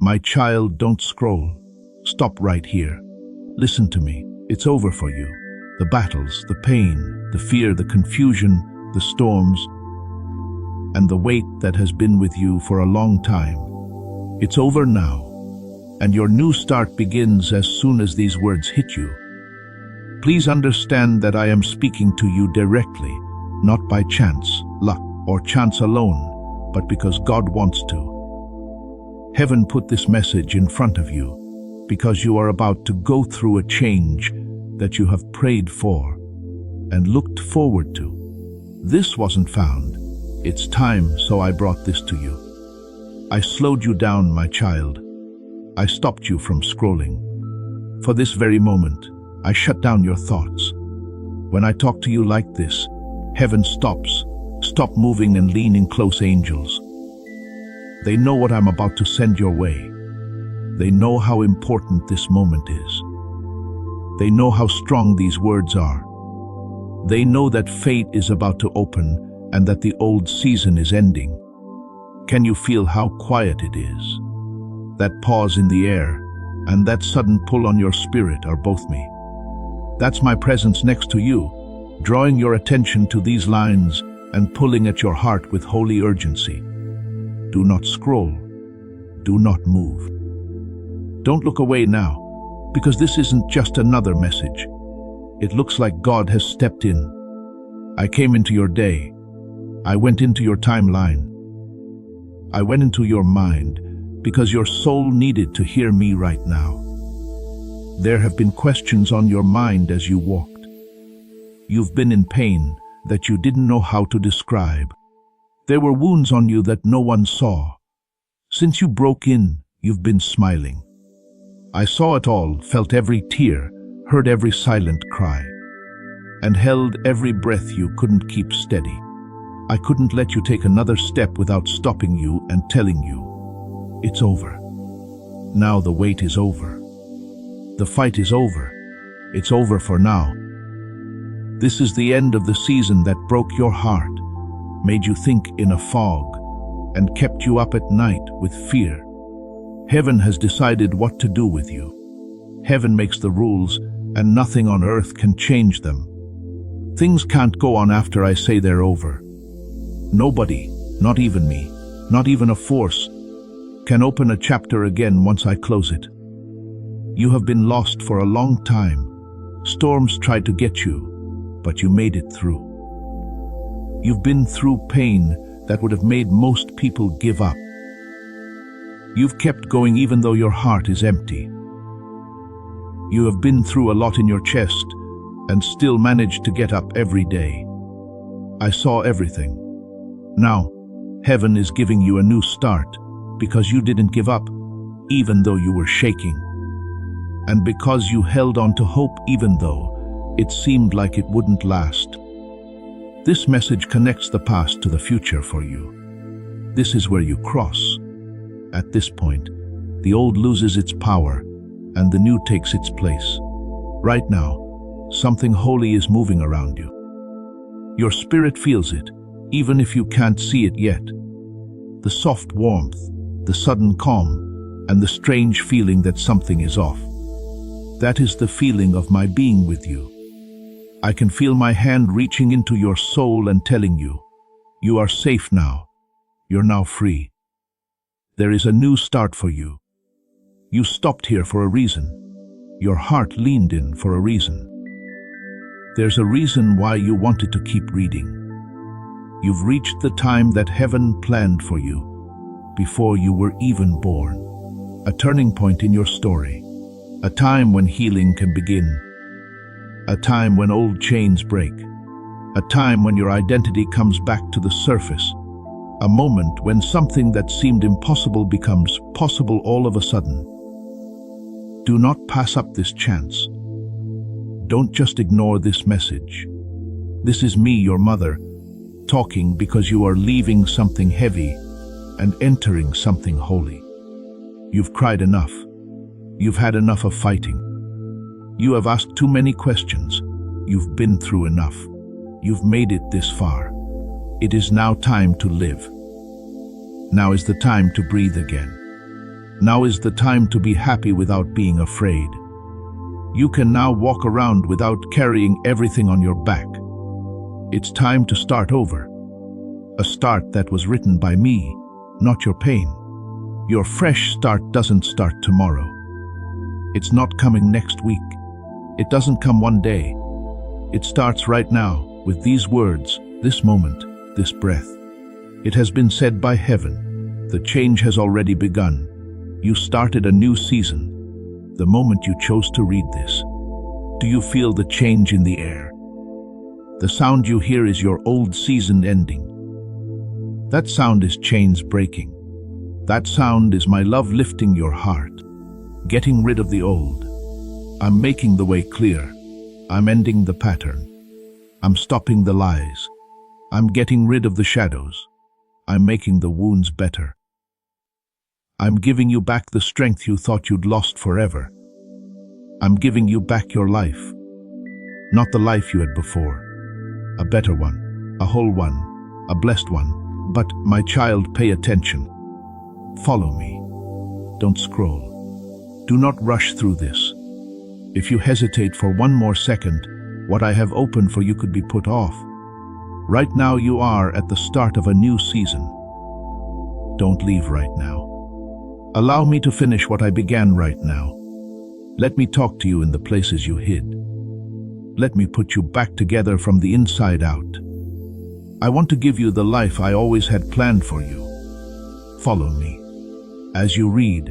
My child, don't scroll. Stop right here. Listen to me. It's over for you. The battles, the pain, the fear, the confusion, the storms, and the weight that has been with you for a long time. It's over now, and your new start begins as soon as these words hit you. Please understand that I am speaking to you directly, not by chance, luck, or chance alone, but because God wants to. Heaven put this message in front of you because you are about to go through a change that you have prayed for and looked forward to. This wasn't found. It's time, so I brought this to you. I slowed you down, my child. I stopped you from scrolling. For this very moment, I shut down your thoughts. When I talk to you like this, heaven stops. Stop moving and lean in close, angels. They know what I'm about to send your way. They know how important this moment is. They know how strong these words are. They know that fate is about to open and that the old season is ending. Can you feel how quiet it is? That pause in the air and that sudden pull on your spirit are both me. That's my presence next to you, drawing your attention to these lines and pulling at your heart with holy urgency. Do not scroll. Do not move. Don't look away now, because this isn't just another message. It looks like God has stepped in. I came into your day. I went into your timeline. I went into your mind because your soul needed to hear me right now. There have been questions on your mind as you walked. You've been in pain that you didn't know how to describe. There were wounds on you that no one saw. Since you broke in, you've been smiling. I saw it all, felt every tear, heard every silent cry, and held every breath you couldn't keep steady. I couldn't let you take another step without stopping you and telling you, it's over. Now the wait is over. The fight is over. It's over for now. This is the end of the season that broke your heart, made you think in a fog, and kept you up at night with fear. Heaven has decided what to do with you. Heaven makes the rules, and nothing on earth can change them. Things can't go on after I say they're over. Nobody, not even me, not even a force, can open a chapter again once I close it. You have been lost for a long time. Storms tried to get you, but you made it through. You've been through pain that would have made most people give up. You've kept going even though your heart is empty. You have been through a lot in your chest and still managed to get up every day. I saw everything. Now, heaven is giving you a new start because you didn't give up, even though you were shaking. And because you held on to hope even though it seemed like it wouldn't last. This message connects the past to the future for you. This is where you cross. At this point, the old loses its power and the new takes its place. Right now, something holy is moving around you. Your spirit feels it, even if you can't see it yet. The soft warmth, the sudden calm, and the strange feeling that something is off. That is the feeling of my being with you. I can feel my hand reaching into your soul and telling you, you are safe now. You're now free. There is a new start for you. You stopped here for a reason. Your heart leaned in for a reason. There's a reason why you wanted to keep reading. You've reached the time that heaven planned for you before you were even born. A turning point in your story. A time when healing can begin. A time when old chains break. A time when your identity comes back to the surface. A moment when something that seemed impossible becomes possible all of a sudden. Do not pass up this chance. Don't just ignore this message. This is me, your mother, talking because you are leaving something heavy and entering something holy. You've cried enough. You've had enough of fighting. You have asked too many questions. You've been through enough. You've made it this far. It is now time to live. Now is the time to breathe again. Now is the time to be happy without being afraid. You can now walk around without carrying everything on your back. It's time to start over. A start that was written by me, not your pain. Your fresh start doesn't start tomorrow. It's not coming next week. It doesn't come one day. It starts right now, with these words, this moment, this breath. It has been said by heaven. The change has already begun. You started a new season, the moment you chose to read this. Do you feel the change in the air? The sound you hear is your old season ending. That sound is chains breaking. That sound is my love lifting your heart, getting rid of the old. I'm making the way clear. I'm ending the pattern. I'm stopping the lies. I'm getting rid of the shadows. I'm making the wounds better. I'm giving you back the strength you thought you'd lost forever. I'm giving you back your life. Not the life you had before. A better one, a whole one, a blessed one. But, my child, pay attention. Follow me. Don't scroll. Do not rush through this. If you hesitate for one more second, what I have opened for you could be put off. Right now you are at the start of a new season. Don't leave right now. Allow me to finish what I began right now. Let me talk to you in the places you hid. Let me put you back together from the inside out. I want to give you the life I always had planned for you. Follow me. As you read,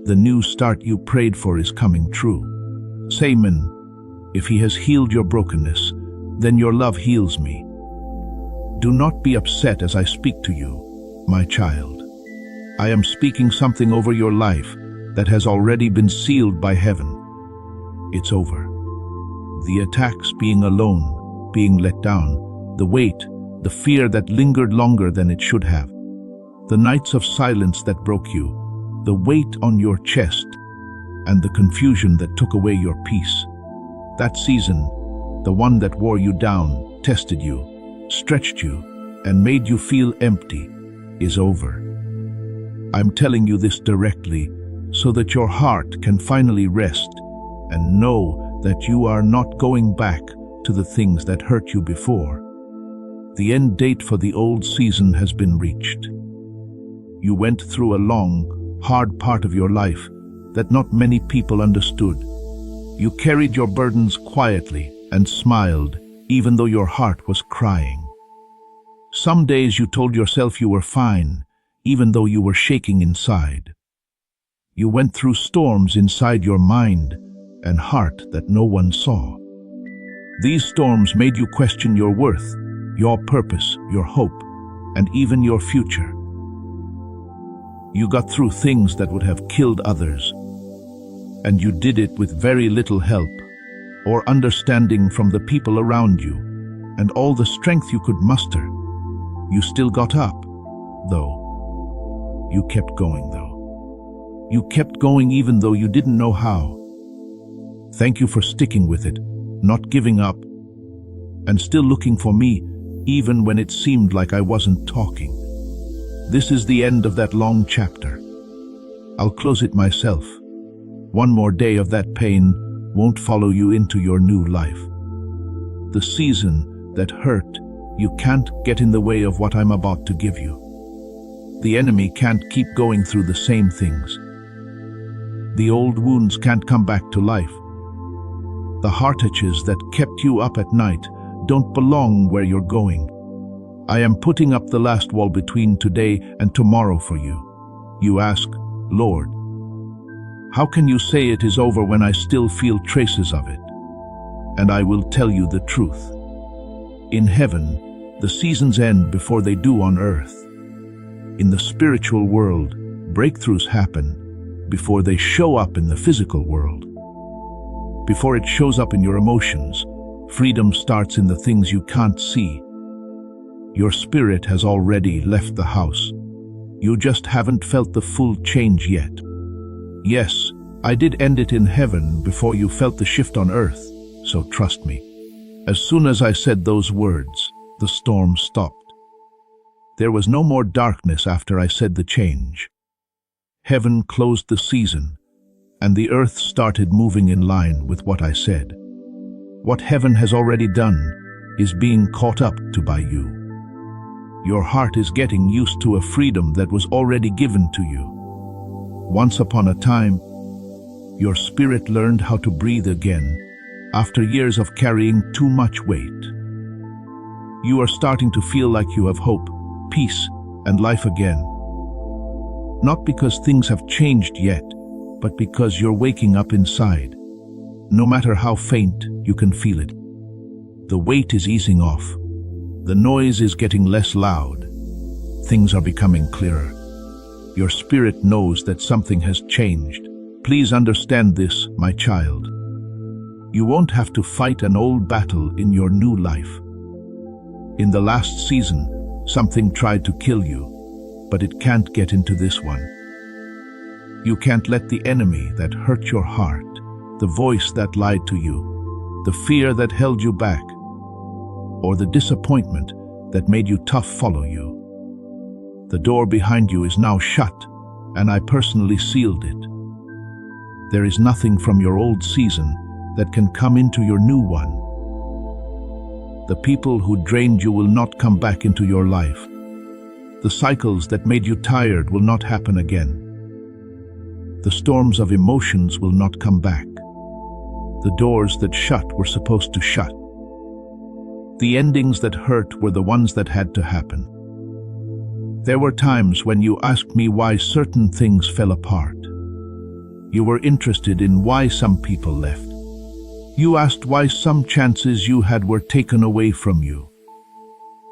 the new start you prayed for is coming true. Say amen. If he has healed your brokenness, then your love heals me. Do not be upset as I speak to you, my child. I am speaking something over your life that has already been sealed by heaven. It's over. The attacks, being alone, being let down, the weight, the fear that lingered longer than it should have, the nights of silence that broke you, the weight on your chest, and the confusion that took away your peace. That season, the one that wore you down, tested you, stretched you, and made you feel empty, is over. I'm telling you this directly so that your heart can finally rest and know that you are not going back to the things that hurt you before. The end date for the old season has been reached. You went through a long, hard part of your life that not many people understood. You carried your burdens quietly and smiled, even though your heart was crying. Some days you told yourself you were fine, even though you were shaking inside. You went through storms inside your mind and heart that no one saw. These storms made you question your worth, your purpose, your hope, and even your future. You got through things that would have killed others, and you did it with very little help or understanding from the people around you, and all the strength you could muster. You still got up, though. You kept going, though. You kept going even though you didn't know how. Thank you for sticking with it, not giving up, and still looking for me, even when it seemed like I wasn't talking. This is the end of that long chapter. I'll close it myself. One more day of that pain won't follow you into your new life. The season that hurt you can't get in the way of what I'm about to give you. The enemy can't keep going through the same things. The old wounds can't come back to life. The heart itches that kept you up at night don't belong where you're going. I am putting up the last wall between today and tomorrow for you. You ask, Lord, how can you say it is over when I still feel traces of it? And I will tell you the truth. In heaven, the seasons end before they do on earth. In the spiritual world, breakthroughs happen before they show up in the physical world. Before it shows up in your emotions, freedom starts in the things you can't see. Your spirit has already left the house. You just haven't felt the full change yet. Yes, I did end it in heaven before you felt the shift on earth, so trust me. As soon as I said those words, the storm stopped. There was no more darkness after I said the change. Heaven closed the season, and the earth started moving in line with what I said. What heaven has already done is being caught up to by you. Your heart is getting used to a freedom that was already given to you. Once upon a time, your spirit learned how to breathe again after years of carrying too much weight. You are starting to feel like you have hope, peace, and life again. Not because things have changed yet, but because you're waking up inside. No matter how faint, you can feel it. The weight is easing off. The noise is getting less loud. Things are becoming clearer. Your spirit knows that something has changed. Please understand this, my child. You won't have to fight an old battle in your new life. In the last season, something tried to kill you, but it can't get into this one. You can't let the enemy that hurt your heart, the voice that lied to you, the fear that held you back, or the disappointment that made you tough follow you. The door behind you is now shut, and I personally sealed it. There is nothing from your old season that can come into your new one. The people who drained you will not come back into your life. The cycles that made you tired will not happen again. The storms of emotions will not come back. The doors that shut were supposed to shut. The endings that hurt were the ones that had to happen. There were times when you asked me why certain things fell apart. You were interested in why some people left. You asked why some chances you had were taken away from you.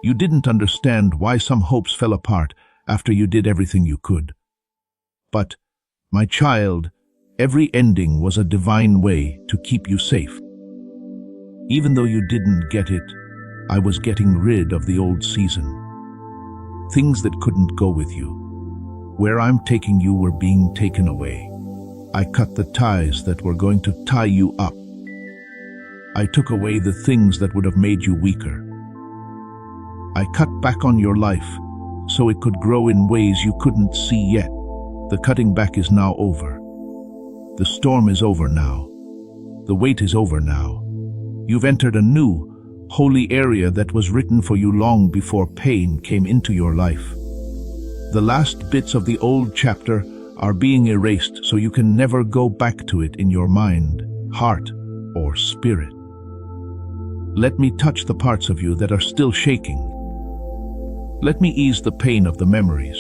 You didn't understand why some hopes fell apart after you did everything you could. But, my child, every ending was a divine way to keep you safe. Even though you didn't get it, I was getting rid of the old season. Things that couldn't go with you. Where I'm taking you were being taken away. I cut the ties that were going to tie you up. I took away the things that would have made you weaker. I cut back on your life so it could grow in ways you couldn't see yet. The cutting back is now over. The storm is over now. The wait is over now. You've entered a new, holy area that was written for you long before pain came into your life. The last bits of the old chapter are being erased so you can never go back to it in your mind, heart, or spirit. Let me touch the parts of you that are still shaking. Let me ease the pain of the memories.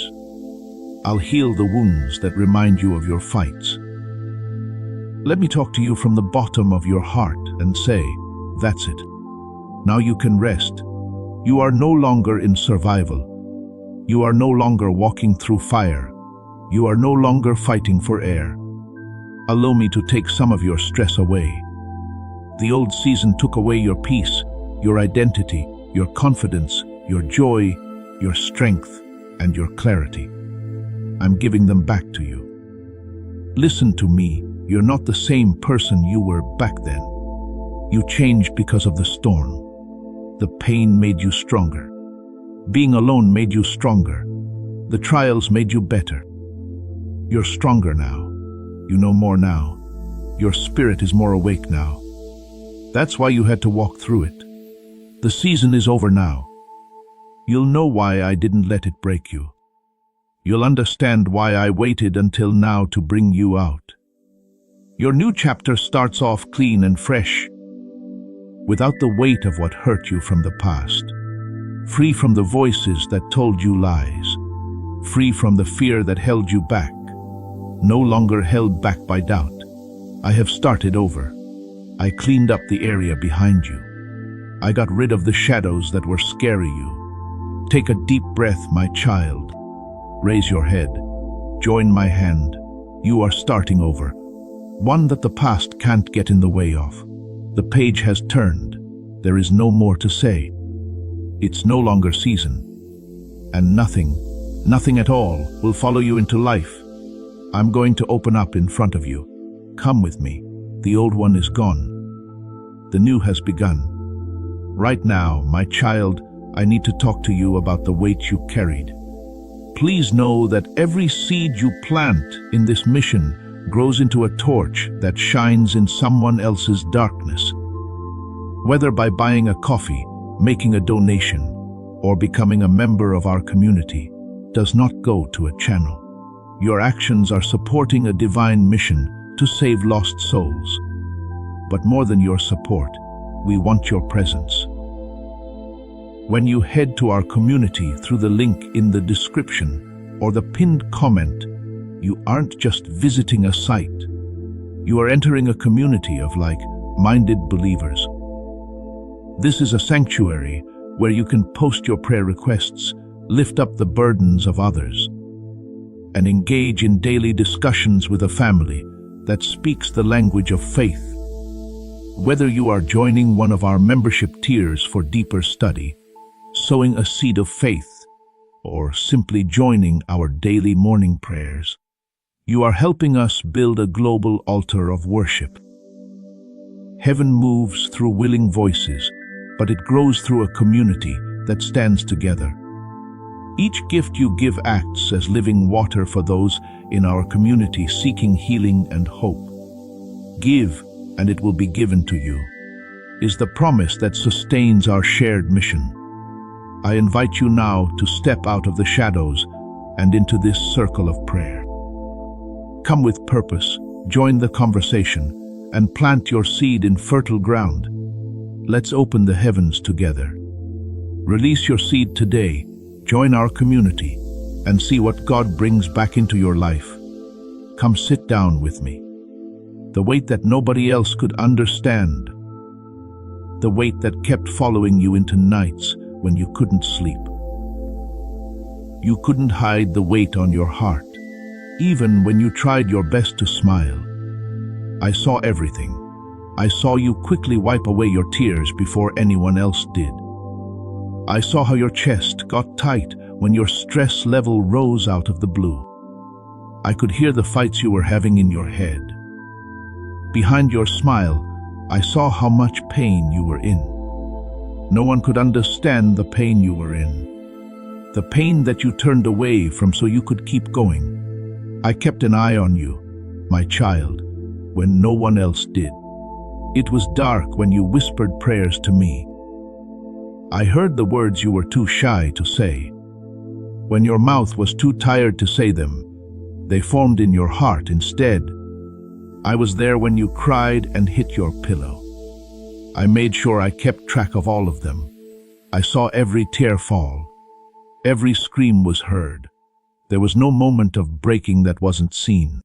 I'll heal the wounds that remind you of your fights. Let me talk to you from the bottom of your heart and say, that's it. Now you can rest. You are no longer in survival. You are no longer walking through fire. You are no longer fighting for air. Allow me to take some of your stress away. The old season took away your peace, your identity, your confidence, your joy, your strength, and your clarity. I'm giving them back to you. Listen to me, you're not the same person you were back then. You changed because of the storm. The pain made you stronger. Being alone made you stronger. The trials made you better. You're stronger now. You know more now. Your spirit is more awake now. That's why you had to walk through it. The season is over now. You'll know why I didn't let it break you. You'll understand why I waited until now to bring you out. Your new chapter starts off clean and fresh, without the weight of what hurt you from the past. Free from the voices that told you lies. Free from the fear that held you back. No longer held back by doubt. I have started over. I cleaned up the area behind you. I got rid of the shadows that were scaring you. Take a deep breath, my child. Raise your head. Join my hand. You are starting over. One that the past can't get in the way of. The page has turned. There is no more to say. It's no longer season. And nothing at all will follow you into life. I'm going to open up in front of you. Come with me. The old one is gone. The new has begun. Right now, my child, I need to talk to you about the weight you carried. Please know that every seed you plant in this mission grows into a torch that shines in someone else's darkness. Whether by buying a coffee, making a donation, or becoming a member of our community, does not go to a channel. Your actions are supporting a divine mission to save lost souls. But more than your support, we want your presence. When you head to our community through the link in the description or the pinned comment, you aren't just visiting a site. You are entering a community of like-minded believers. This is a sanctuary where you can post your prayer requests, lift up the burdens of others, and engage in daily discussions with a family that speaks the language of faith. Whether you are joining one of our membership tiers for deeper study, sowing a seed of faith, or simply joining our daily morning prayers, you are helping us build a global altar of worship. Heaven moves through willing voices, but it grows through a community that stands together. Each gift you give acts as living water for those in our community seeking healing and hope. Give, and it will be given to you, is the promise that sustains our shared mission. I invite you now to step out of the shadows and into this circle of prayer. Come with purpose, join the conversation, and plant your seed in fertile ground. Let's open the heavens together. Release your seed today, join our community, and see what God brings back into your life. Come sit down with me. The weight that nobody else could understand. The weight that kept following you into nights when you couldn't sleep. You couldn't hide the weight on your heart, even when you tried your best to smile. I saw everything. I saw you quickly wipe away your tears before anyone else did. I saw how your chest got tight when your stress level rose out of the blue. I could hear the fights you were having in your head. Behind your smile, I saw how much pain you were in. No one could understand the pain you were in. The pain that you turned away from so you could keep going. I kept an eye on you, my child, when no one else did. It was dark when you whispered prayers to me. I heard the words you were too shy to say. When your mouth was too tired to say them, they formed in your heart instead. I was there when you cried and hit your pillow. I made sure I kept track of all of them. I saw every tear fall. Every scream was heard. There was no moment of breaking that wasn't seen.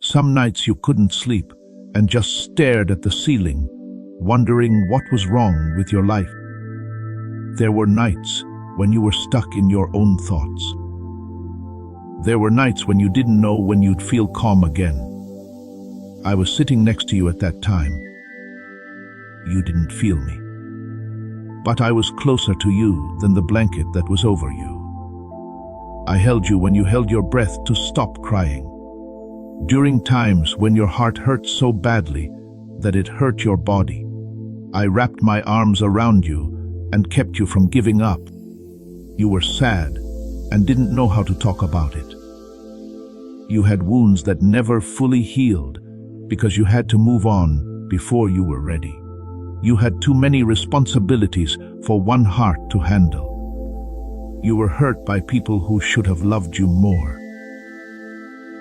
Some nights you couldn't sleep and just stared at the ceiling, wondering what was wrong with your life. There were nights when you were stuck in your own thoughts. There were nights when you didn't know when you'd feel calm again. I was sitting next to you at that time. You didn't feel me. But I was closer to you than the blanket that was over you. I held you when you held your breath to stop crying. During times when your heart hurt so badly that it hurt your body, I wrapped my arms around you and kept you from giving up. You were sad and didn't know how to talk about it. You had wounds that never fully healed because you had to move on before you were ready. You had too many responsibilities for one heart to handle. You were hurt by people who should have loved you more.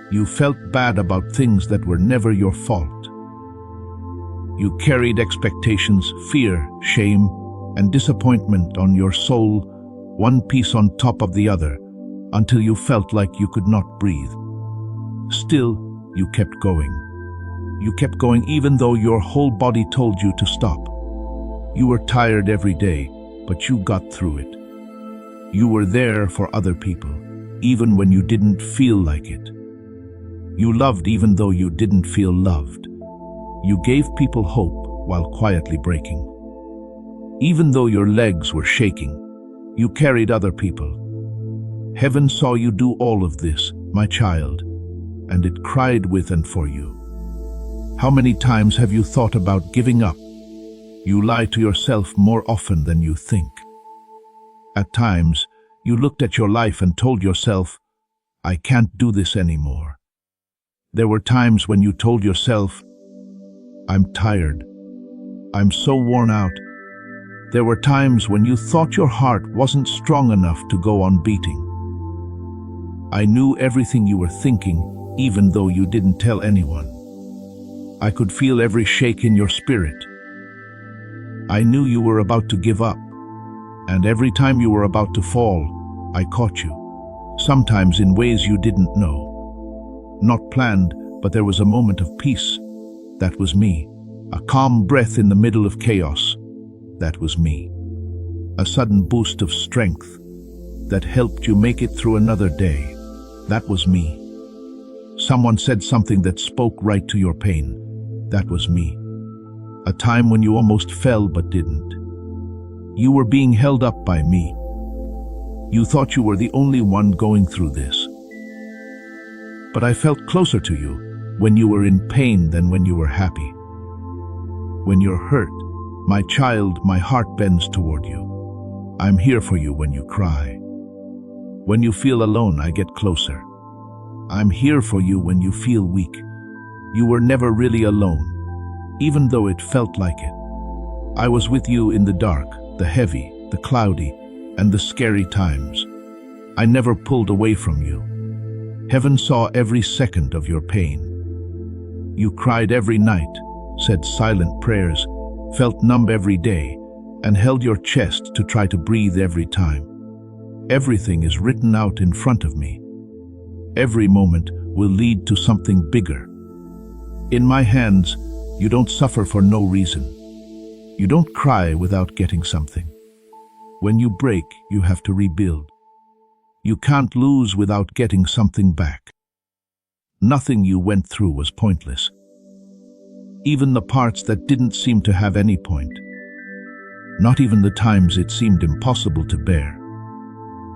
You felt bad about things that were never your fault. You carried expectations, fear, shame, and disappointment on your soul, one piece on top of the other, until you felt like you could not breathe. Still, you kept going. You kept going even though your whole body told you to stop. You were tired every day, but you got through it. You were there for other people, even when you didn't feel like it. You loved even though you didn't feel loved. You gave people hope while quietly breaking. Even though your legs were shaking, you carried other people. Heaven saw you do all of this, my child, and it cried with and for you. How many times have you thought about giving up? You lie to yourself more often than you think. At times, You looked at your life and told yourself, I can't do this anymore. There were times when you told yourself, I'm tired. I'm so worn out. There were times when you thought your heart wasn't strong enough to go on beating. I knew everything you were thinking, even though you didn't tell anyone. I could feel every shake in your spirit. I knew you were about to give up, and every time you were about to fall, I caught you, sometimes in ways you didn't know. Not planned, but there was a moment of peace. That was me. A calm breath in the middle of chaos. That was me. A sudden boost of strength that helped you make it through another day. That was me. Someone said something that spoke right to your pain. That was me. A time when you almost fell but didn't. You were being held up by me. You thought you were the only one going through this. But I felt closer to you when you were in pain than when you were happy. When you're hurt, my child, my heart bends toward you. I'm here for you when you cry. When you feel alone, I get closer. I'm here for you when you feel weak. You were never really alone, even though it felt like it. I was with you in the dark, the heavy, the cloudy, and the scary times. I never pulled away from you. Heaven saw every second of your pain. You cried every night, said silent prayers, felt numb every day, and held your chest to try to breathe every time. Everything is written out in front of me. Every moment will lead to something bigger. In my hands, you don't suffer for no reason. You don't cry without getting something. When you break, you have to rebuild. You can't lose without getting something back. Nothing you went through was pointless. Even the parts that didn't seem to have any point. Not even the times it seemed impossible to bear.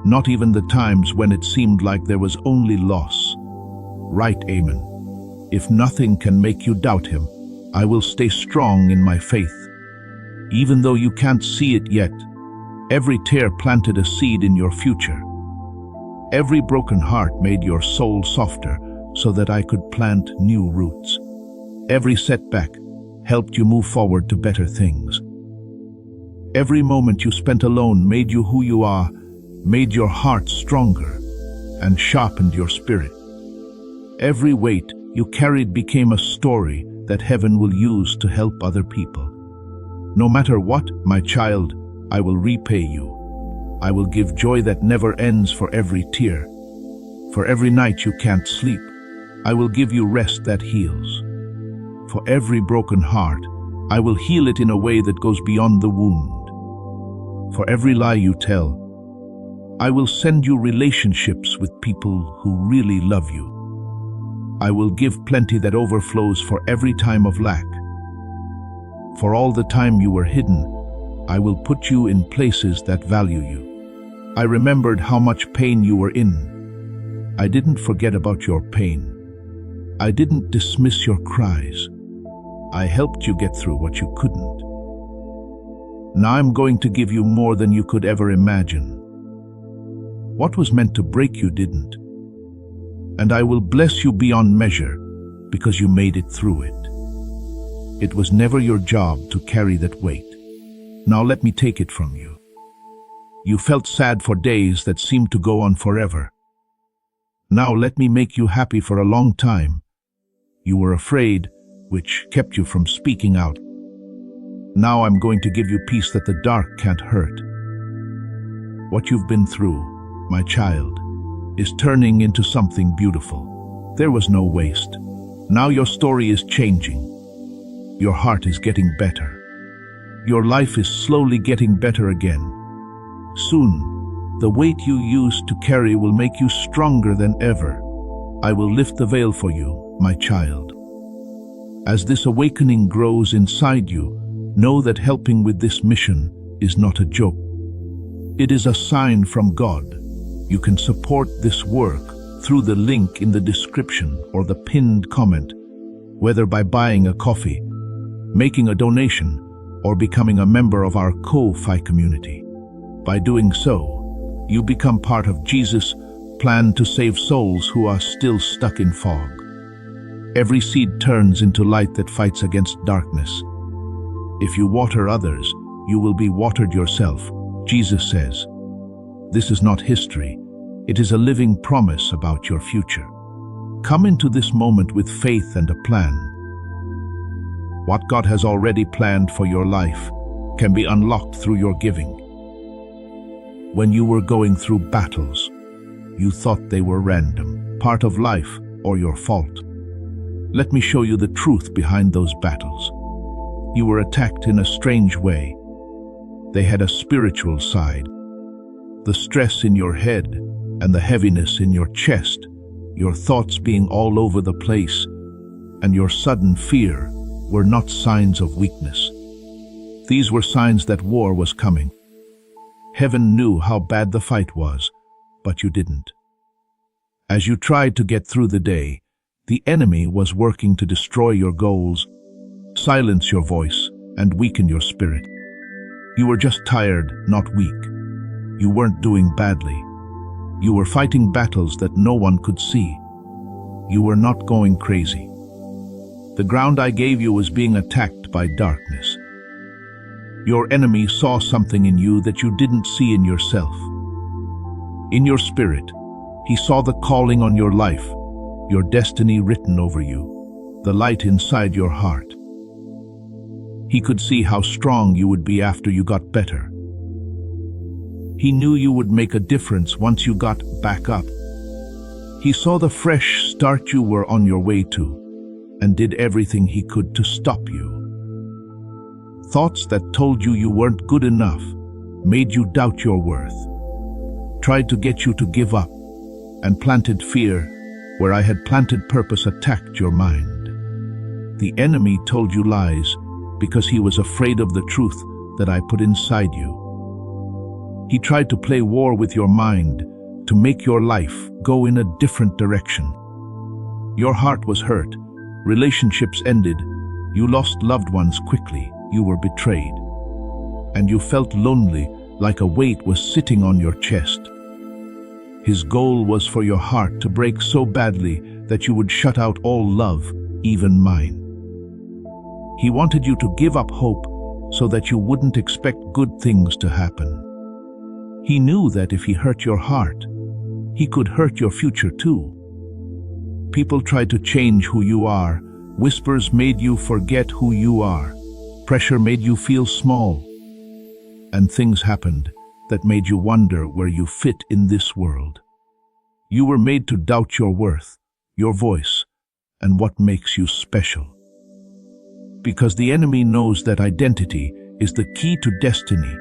Not even the times when it seemed like there was only loss. Right, Amen. If nothing can make you doubt him, I will stay strong in my faith. Even though you can't see it yet, every tear planted a seed in your future. Every broken heart made your soul softer so that I could plant new roots. Every setback helped you move forward to better things. Every moment you spent alone made you who you are, made your heart stronger, and sharpened your spirit. Every weight you carried became a story that heaven will use to help other people. No matter what, my child, I will repay you. I will give joy that never ends for every tear. For every night you can't sleep, I will give you rest that heals. For every broken heart, I will heal it in a way that goes beyond the wound. For every lie you tell, I will send you relationships with people who really love you. I will give plenty that overflows for every time of lack. For all the time you were hidden, I will put you in places that value you. I remembered how much pain you were in. I didn't forget about your pain. I didn't dismiss your cries. I helped you get through what you couldn't. Now I'm going to give you more than you could ever imagine. What was meant to break you didn't. And I will bless you beyond measure because you made it through it. It was never your job to carry that weight. Now let me take it from you. You felt sad for days that seemed to go on forever. Now let me make you happy for a long time. You were afraid, which kept you from speaking out. Now I'm going to give you peace that the dark can't hurt. What you've been through, my child, is turning into something beautiful. There was no waste. Now your story is changing. Your heart is getting better. Your life is slowly getting better again. Soon, the weight you used to carry will make you stronger than ever. I will lift the veil for you, my child. As this awakening grows inside you, know that helping with this mission is not a joke. It is a sign from God. You can support this work through the link in the description or the pinned comment, whether by buying a coffee, making a donation, or becoming a member of our Ko-Fi community. By doing so, You become part of Jesus' plan to save souls who are still stuck in fog. Every seed turns into light that fights against darkness. If you water others, you will be watered yourself, Jesus says. This is not history. It is a living promise about your future. Come into this moment with faith and a plan. What God has already planned for your life can be unlocked through your giving. When you were going through battles, you thought they were random, part of life, or your fault. Let me show you the truth behind those battles. You were attacked in a strange way. They had a spiritual side. The stress in your head and the heaviness in your chest, your thoughts being all over the place, and your sudden fear were not signs of weakness. These were signs that war was coming. Heaven knew how bad the fight was, but you didn't. As you tried to get through the day, the enemy was working to destroy your goals, silence your voice, and weaken your spirit. You were just tired, not weak. You weren't doing badly. You were fighting battles that no one could see. You were not going crazy. The ground I gave you was being attacked by darkness. Your enemy saw something in you that you didn't see in yourself. In your spirit, he saw the calling on your life, your destiny written over you, the light inside your heart. He could see how strong you would be after you got better. He knew you would make a difference once you got back up. He saw the fresh start you were on your way to, and did everything he could to stop you. Thoughts that told you you weren't good enough, made you doubt your worth, tried to get you to give up, and planted fear where I had planted purpose attacked your mind. The enemy told you lies because he was afraid of the truth that I put inside you. He tried to play war with your mind to make your life go in a different direction. Your heart was hurt, relationships ended, you lost loved ones quickly, you were betrayed. And you felt lonely, like a weight was sitting on your chest. His goal was for your heart to break so badly that you would shut out all love, even mine. He wanted you to give up hope so that you wouldn't expect good things to happen. He knew that if he hurt your heart, he could hurt your future too. People tried to change who you are. Whispers made you forget who you are. Pressure made you feel small. And things happened that made you wonder where you fit in this world. You were made to doubt your worth, your voice, and what makes you special. Because the enemy knows that identity is the key to destiny,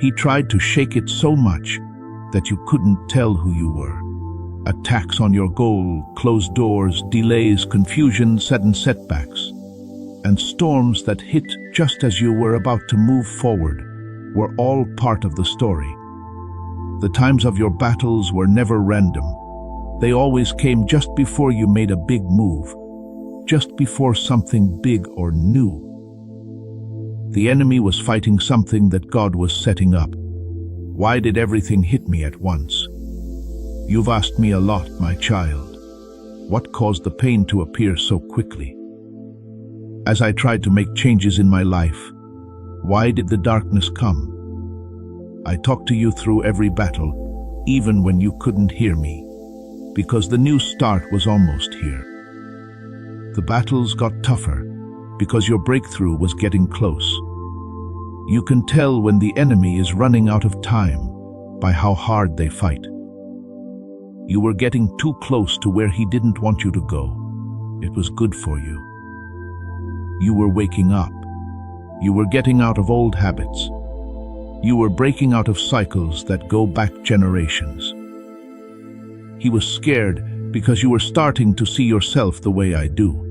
he tried to shake it so much that you couldn't tell who you were. Attacks on your goal, closed doors, delays, confusion, sudden setbacks, and storms that hit just as you were about to move forward were all part of the story. The times of your battles were never random. They always came just before you made a big move, just before something big or new. The enemy was fighting something that God was setting up. Why did everything hit me at once? You've asked me a lot, my child. What caused the pain to appear so quickly? As I tried to make changes in my life, why did the darkness come? I talked to you through every battle, even when you couldn't hear me, because the new start was almost here. The battles got tougher because your breakthrough was getting close. You can tell when the enemy is running out of time by how hard they fight. You were getting too close to where he didn't want you to go. It was good for you. You were waking up. You were getting out of old habits. You were breaking out of cycles that go back generations. He was scared because you were starting to see yourself the way I do.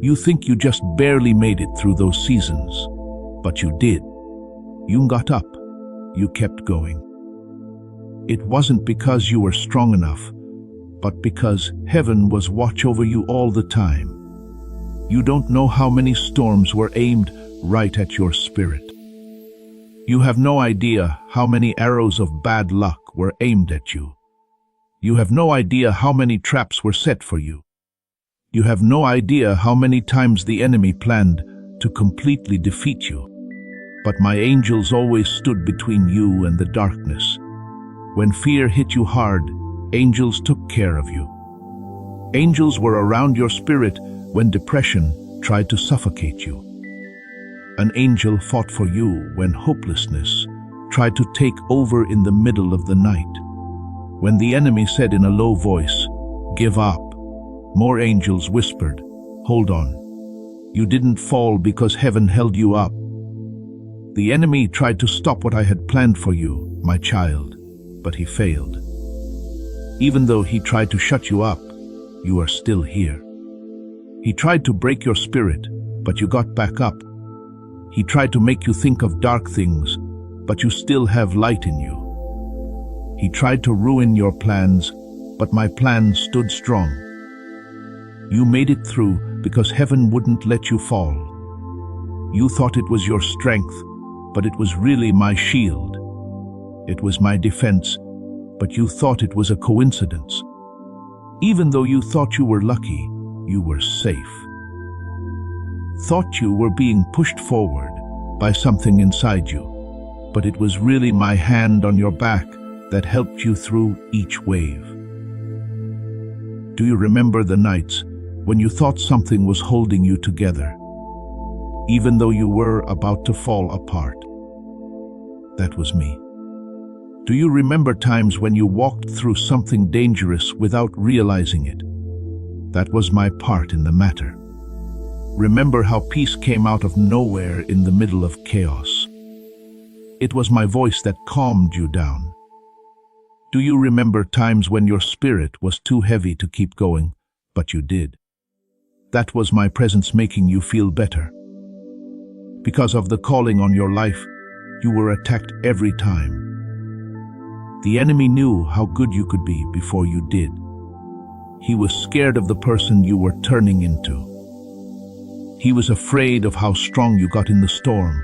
You think you just barely made it through those seasons, but you did. You got up. You kept going. It wasn't because you were strong enough, but because heaven was watch over you all the time. You don't know how many storms were aimed right at your spirit. You have no idea how many arrows of bad luck were aimed at you. You have no idea how many traps were set for you. You have no idea how many times the enemy planned to completely defeat you. But my angels always stood between you and the darkness. When fear hit you hard, angels took care of you. Angels were around your spirit when depression tried to suffocate you. An angel fought for you when hopelessness tried to take over in the middle of the night. When the enemy said in a low voice, "Give up," more angels whispered, "Hold on. You didn't fall because heaven held you up." The enemy tried to stop what I had planned for you, my child, but he failed. Even though he tried to shut you up, you are still here. He tried to break your spirit, but you got back up. He tried to make you think of dark things, but you still have light in you. He tried to ruin your plans, but my plan stood strong. You made it through because heaven wouldn't let you fall. You thought it was your strength, but it was really my shield. It was my defense, but you thought it was a coincidence. Even though you thought you were lucky, you were safe. Thought you were being pushed forward by something inside you, but it was really my hand on your back that helped you through each wave. Do you remember the nights when you thought something was holding you together, even though you were about to fall apart? That was me. Do you remember times when you walked through something dangerous without realizing it? That was my part in the matter. Remember how peace came out of nowhere in the middle of chaos? It was my voice that calmed you down. Do you remember times when your spirit was too heavy to keep going, but you did? That was my presence making you feel better. Because of the calling on your life, you were attacked every time. The enemy knew how good you could be before you did. He was scared of the person you were turning into. He was afraid of how strong you got in the storm.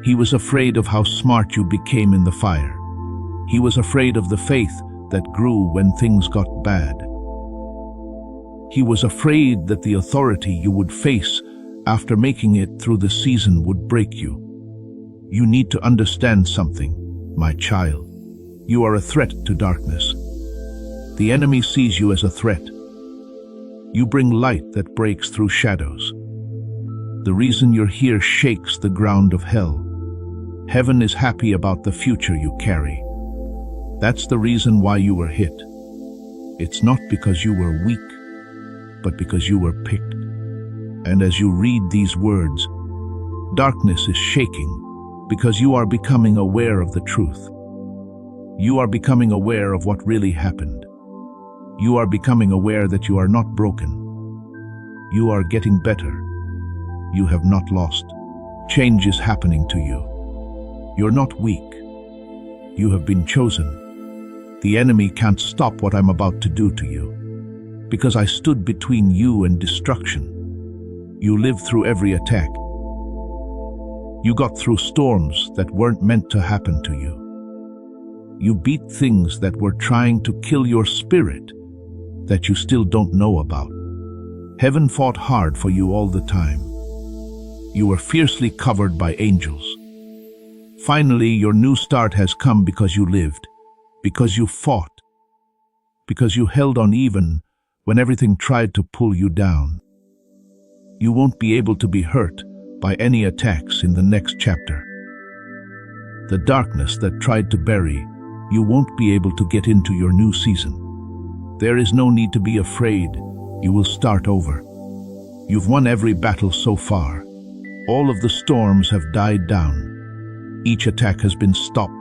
He was afraid of how smart you became in the fire. He was afraid of the faith that grew when things got bad. He was afraid that the authority you would face after making it through the season would break you. You need to understand something, my child. You are a threat to darkness. The enemy sees you as a threat. You bring light that breaks through shadows. The reason you're here shakes the ground of hell. Heaven is happy about the future you carry. That's the reason why you were hit. It's not because you were weak, but because you were picked. And as you read these words, darkness is shaking because you are becoming aware of the truth. You are becoming aware of what really happened. You are becoming aware that you are not broken. You are getting better. You have not lost. Change is happening to you. You're not weak. You have been chosen. The enemy can't stop what I'm about to do to you, because I stood between you and destruction. You lived through every attack. You got through storms that weren't meant to happen to you. You beat things that were trying to kill your spirit that you still don't know about. Heaven fought hard for you all the time. You were fiercely covered by angels. Finally, your new start has come because you lived, because you fought, because you held on even when everything tried to pull you down. You won't be able to be hurt by any attacks in the next chapter. The darkness that tried to bury you won't be able to get into your new season. There is no need to be afraid. You will start over. You've won every battle so far. All of the storms have died down. Each attack has been stopped.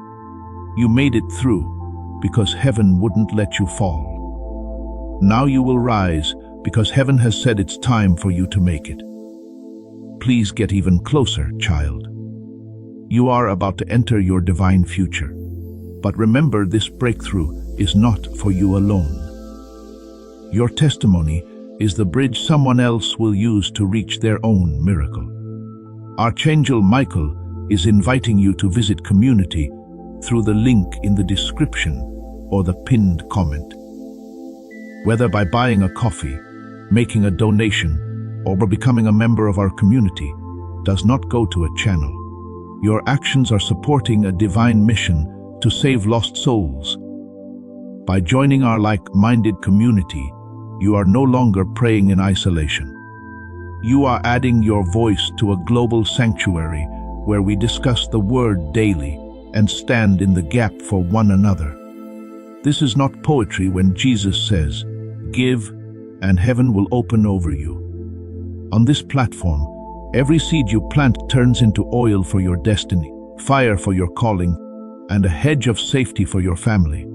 You made it through because heaven wouldn't let you fall. Now you will rise because heaven has said it's time for you to make it. Please get even closer, child. You are about to enter your divine future. But remember, this breakthrough is not for you alone. Your testimony is the bridge someone else will use to reach their own miracle. Archangel Michael is inviting you to visit community through the link in the description or the pinned comment. Whether by buying a coffee, making a donation, or by becoming a member of our community, does not go to a channel. Your actions are supporting a divine mission to save lost souls. By joining our like-minded community, you are no longer praying in isolation. You are adding your voice to a global sanctuary where we discuss the Word daily and stand in the gap for one another. This is not poetry when Jesus says, "Give, and heaven will open over you." On this platform, every seed you plant turns into oil for your destiny, fire for your calling, and a hedge of safety for your family.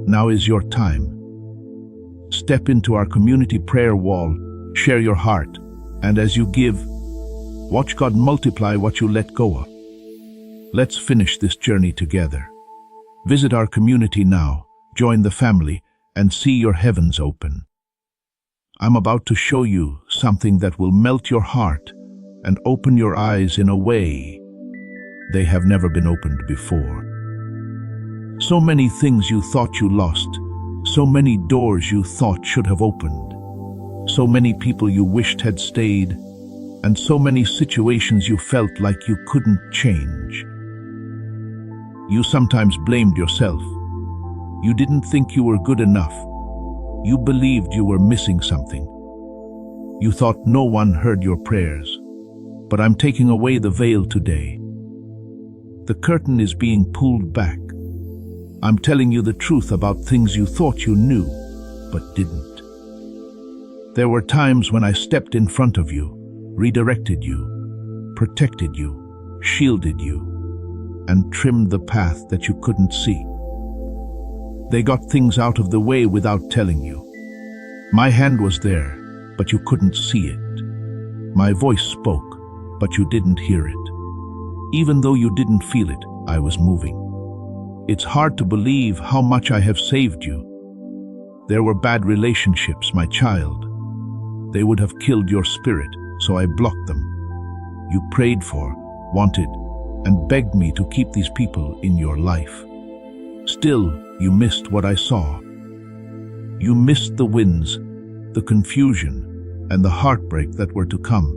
Now is your time. Step into our community prayer wall, share your heart, and as you give, watch God multiply what you let go of. Let's finish this journey together. Visit our community now, join the family, and see your heavens open. I'm about to show you something that will melt your heart and open your eyes in a way they have never been opened before. So many things you thought you lost, so many doors you thought should have opened, so many people you wished had stayed, and so many situations you felt like you couldn't change. You sometimes blamed yourself. You didn't think you were good enough. You believed you were missing something. You thought no one heard your prayers. But I'm taking away the veil today. The curtain is being pulled back. I'm telling you the truth about things you thought you knew, but didn't. There were times when I stepped in front of you, redirected you, protected you, shielded you, and trimmed the path that you couldn't see. They got things out of the way without telling you. My hand was there, but you couldn't see it. My voice spoke, but you didn't hear it. Even though you didn't feel it, I was moving. It's hard to believe how much I have saved you. There were bad relationships, my child. They would have killed your spirit, so I blocked them. You prayed for, wanted, and begged me to keep these people in your life. Still, you missed what I saw. You missed the wins, the confusion, and the heartbreak that were to come.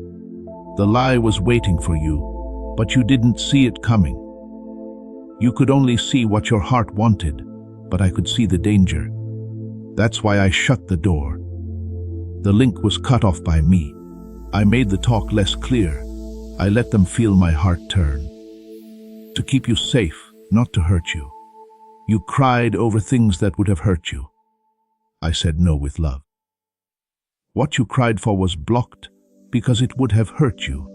The lie was waiting for you, but you didn't see it coming. You could only see what your heart wanted, but I could see the danger. That's why I shut the door. The link was cut off by me. I made the talk less clear. I let them feel my heart turn. To keep you safe, not to hurt you. You cried over things that would have hurt you. I said no with love. What you cried for was blocked because it would have hurt you.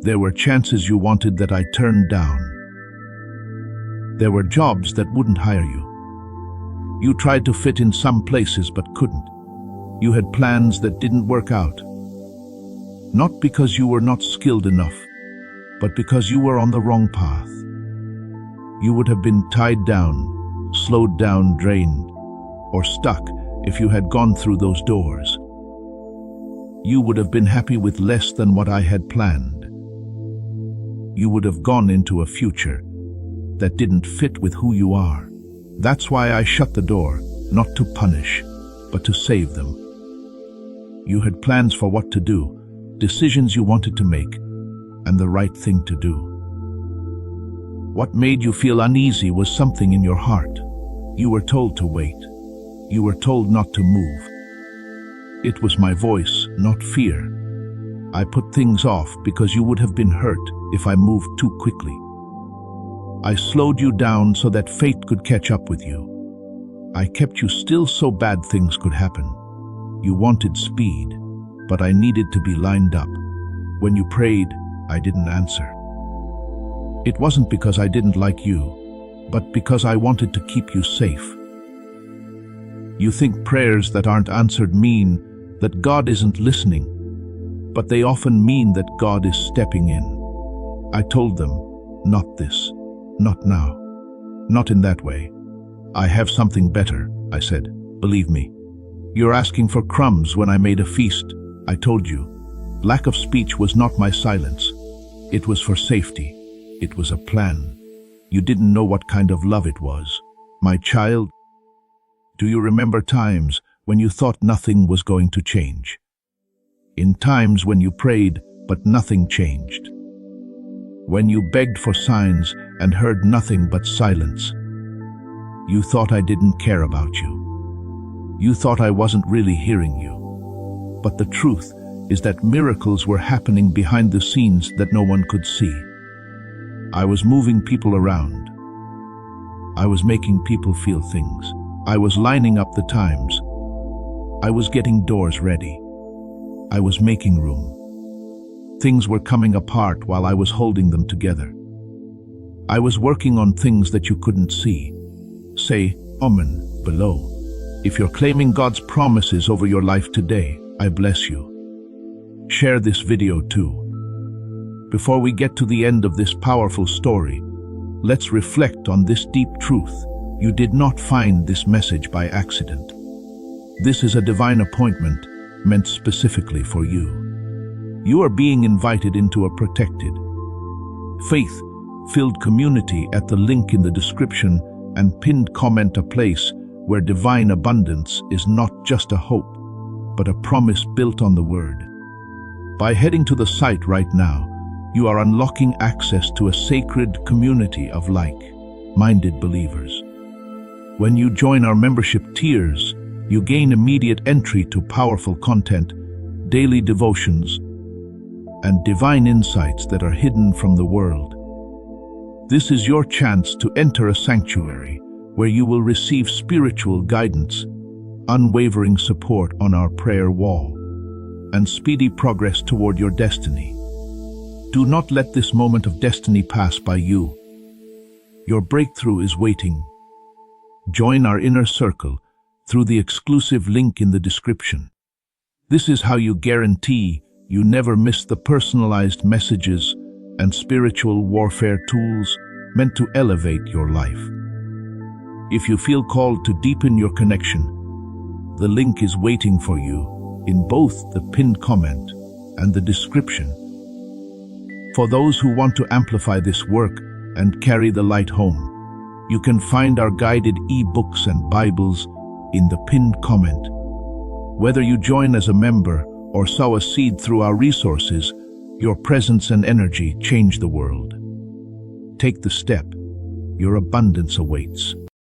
There were chances you wanted that I turned down. There were jobs that wouldn't hire you. You tried to fit in some places but couldn't. You had plans that didn't work out. Not because you were not skilled enough, but because you were on the wrong path. You would have been tied down, slowed down, drained, or stuck if you had gone through those doors. You would have been happy with less than what I had planned. You would have gone into a future that didn't fit with who you are. That's why I shut the door, not to punish, but to save them. You had plans for what to do, decisions you wanted to make, and the right thing to do. What made you feel uneasy was something in your heart. You were told to wait. You were told not to move. It was my voice, not fear. I put things off because you would have been hurt if I moved too quickly. I slowed you down so that fate could catch up with you. I kept you still so bad things could happen. You wanted speed, but I needed to be lined up. When you prayed, I didn't answer. It wasn't because I didn't like you, but because I wanted to keep you safe. You think prayers that aren't answered mean that God isn't listening, but they often mean that God is stepping in. I told them, not this, not now, not in that way. I have something better, I said. Believe me. You're asking for crumbs when I made a feast, I told you. Lack of speech was not my silence. It was for safety. It was a plan. You didn't know what kind of love it was. My child, do you remember times when you thought nothing was going to change? In times when you prayed, but nothing changed. When you begged for signs and heard nothing but silence. You thought I didn't care about you. You thought I wasn't really hearing you. But the truth is that miracles were happening behind the scenes that no one could see. I was moving people around. I was making people feel things. I was lining up the times. I was getting doors ready. I was making room. Things were coming apart while I was holding them together. I was working on things that you couldn't see. Say Amen below. If you're claiming God's promises over your life today, I bless you. Share this video too. Before we get to the end of this powerful story, let's reflect on this deep truth. You did not find this message by accident. This is a divine appointment meant specifically for you. You are being invited into a protected, faith-filled community at the link in the description and pinned comment, a place where divine abundance is not just a hope, but a promise built on the Word. By heading to the site right now, you are unlocking access to a sacred community of like-minded believers. When you join our membership tiers, you gain immediate entry to powerful content, daily devotions, and divine insights that are hidden from the world. This is your chance to enter a sanctuary where you will receive spiritual guidance, unwavering support on our prayer wall, and speedy progress toward your destiny. Do not let this moment of destiny pass by you. Your breakthrough is waiting. Join our inner circle through the exclusive link in the description. This is how you guarantee you never miss the personalized messages and spiritual warfare tools meant to elevate your life. If you feel called to deepen your connection, the link is waiting for you in both the pinned comment and the description. For those who want to amplify this work and carry the light home, you can find our guided e-books and Bibles in the pinned comment. Whether you join as a member or sow a seed through our resources, your presence and energy change the world. Take the step. Your abundance awaits.